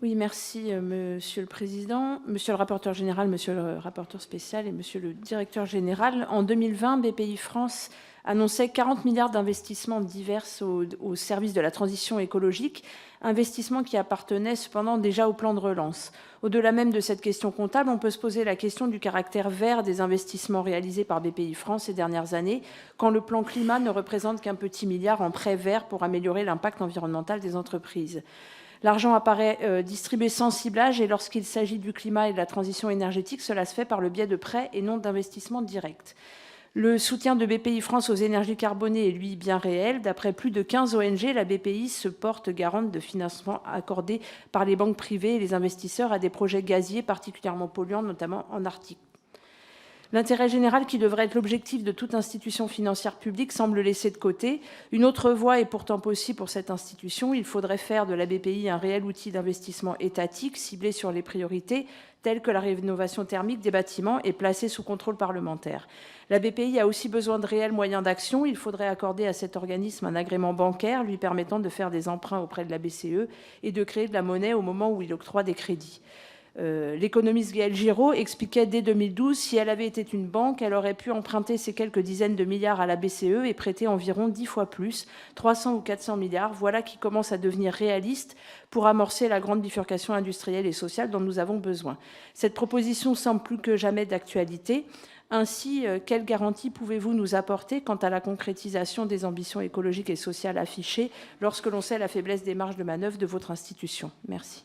Oui, merci, Monsieur le Président, Monsieur le rapporteur général, Monsieur le rapporteur spécial et Monsieur le directeur général. En 2020, BPI France annonçait 40 milliards d'investissements divers au service de la transition écologique, investissements qui appartenaient cependant déjà au plan de relance. Au-delà même de cette question comptable, on peut se poser la question du caractère vert des investissements réalisés par BPI France ces dernières années, quand le plan climat ne représente qu'un petit milliard en prêts verts pour améliorer l'impact environnemental des entreprises. L'argent apparaît distribué sans ciblage et lorsqu'il s'agit du climat et de la transition énergétique, cela se fait par le biais de prêts et non d'investissements directs. Le soutien de BPI France aux énergies carbonées est, lui, bien réel. D'après plus de 15 ONG, la BPI se porte garante de financements accordés par les banques privées et les investisseurs à des projets gaziers particulièrement polluants, notamment en Arctique. L'intérêt général, qui devrait être l'objectif de toute institution financière publique, semble laissé de côté. Une autre voie est pourtant possible pour cette institution. Il faudrait faire de la BPI un réel outil d'investissement étatique, ciblé sur les priorités, telles que la rénovation thermique des bâtiments et placé sous contrôle parlementaire. La BPI a aussi besoin de réels moyens d'action. Il faudrait accorder à cet organisme un agrément bancaire lui permettant de faire des emprunts auprès de la BCE et de créer de la monnaie au moment où il octroie des crédits. L'économiste Gaël Giraud expliquait dès 2012, si elle avait été une banque, elle aurait pu emprunter ces quelques dizaines de milliards à la BCE et prêter environ 10 fois plus, 300 ou 400 milliards. Voilà qui commence à devenir réaliste pour amorcer la grande bifurcation industrielle et sociale dont nous avons besoin. Cette proposition semble plus que jamais d'actualité. Ainsi, quelles garanties pouvez-vous nous apporter quant à la concrétisation des ambitions écologiques et sociales affichées lorsque l'on sait la faiblesse des marges de manœuvre de votre institution? Merci.